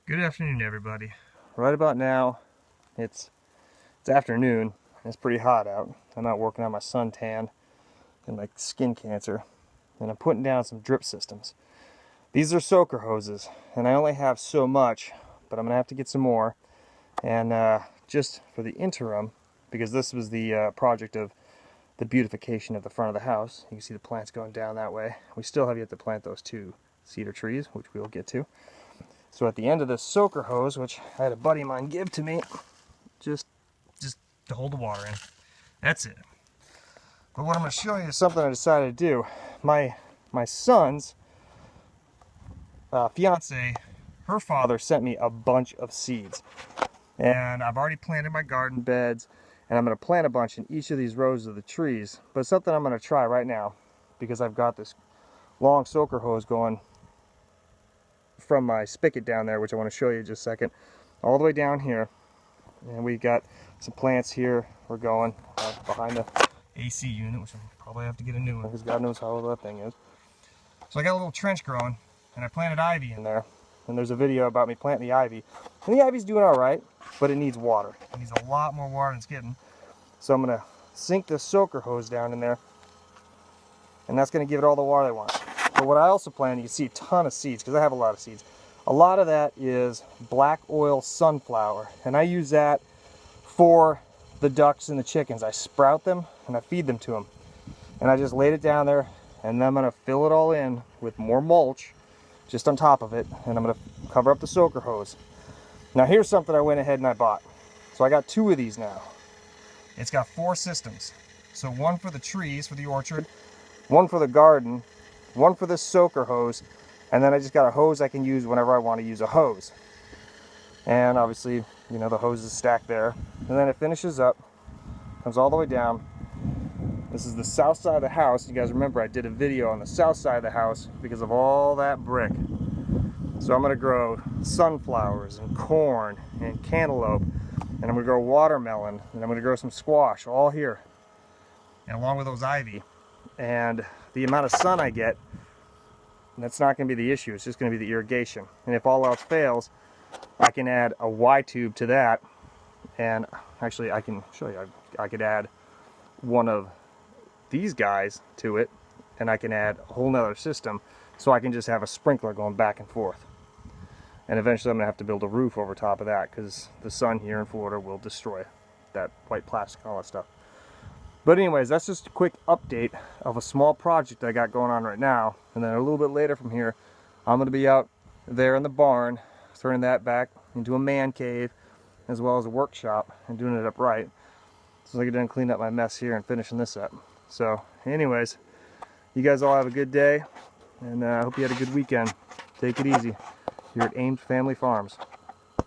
Good afternoon, everybody. Right about now, it's afternoon. It's pretty hot out. I'm out working on my suntan and my skin cancer, and I'm putting down some drip systems. These are soaker hoses, and I only have so much, but I'm gonna have to get some more. And just for the interim, because this was the project of the beautification of the front of the house. You can see the plants going down that way. We still have yet to plant those 2 cedar trees, which we'll get to. So at the end of this soaker hose, which I had a buddy of mine give to me, just to hold the water in. That's it. But what I'm going to show you is something I decided to do. My son's fiance, her father sent me a bunch of seeds. And I've already planted my garden beds, and I'm going to plant a bunch in each of these rows of the trees. But it's something I'm going to try right now, because I've got this long soaker hose going from my spigot down there, which I want to show you in just a second, all the way down here. And we got some plants here. We're going behind the AC unit, which I'll probably have to get a new one because God knows how old that thing is. So I got a little trench growing, and I planted ivy in there. And there's a video about me planting the ivy. And the ivy's doing all right, but it needs water. It needs a lot more water than it's getting. So I'm going to sink this soaker hose down in there, and that's going to give it all the water I want. But what I also planted, you can see a ton of seeds, because I have a lot of seeds. A lot of that is black oil sunflower, and I use that for the ducks and the chickens. I sprout them and I feed them to them. And I just laid it down there, and then I'm going to fill it all in with more mulch just on top of it, and I'm going to cover up the soaker hose. Now here's something I went ahead and I bought. So I got 2 of these now. It's got 4 systems. So one for the trees, for the orchard, one for the garden, one for this soaker hose, and then I just got a hose I can use whenever I want to use a hose. And obviously, you know, the hose is stacked there. And then it finishes up, comes all the way down. This is the south side of the house. You guys remember I did a video on the south side of the house because of all that brick. So I'm going to grow sunflowers and corn and cantaloupe, and I'm going to grow watermelon, and I'm going to grow some squash all here, and along with those ivy. And the amount of sun I get, that's not going to be the issue. It's just going to be the irrigation. And if all else fails, I can add a Y tube to that. And actually, I can show you. I could add one of these guys to it, and I can add a whole nother system, so I can just have a sprinkler going back and forth. And eventually I'm going to have to build a roof over top of that, because the sun here in Florida will destroy that white plastic and all that stuff. But anyways, that's just a quick update of a small project I got going on right now. And then a little bit later from here, I'm going to be out there in the barn, turning that back into a man cave, as well as a workshop, and doing it up right. So I get done cleaning up my mess here and finishing this up. So anyways, you guys all have a good day, and I hope you had a good weekend. Take it easy here at Ames Family Farms.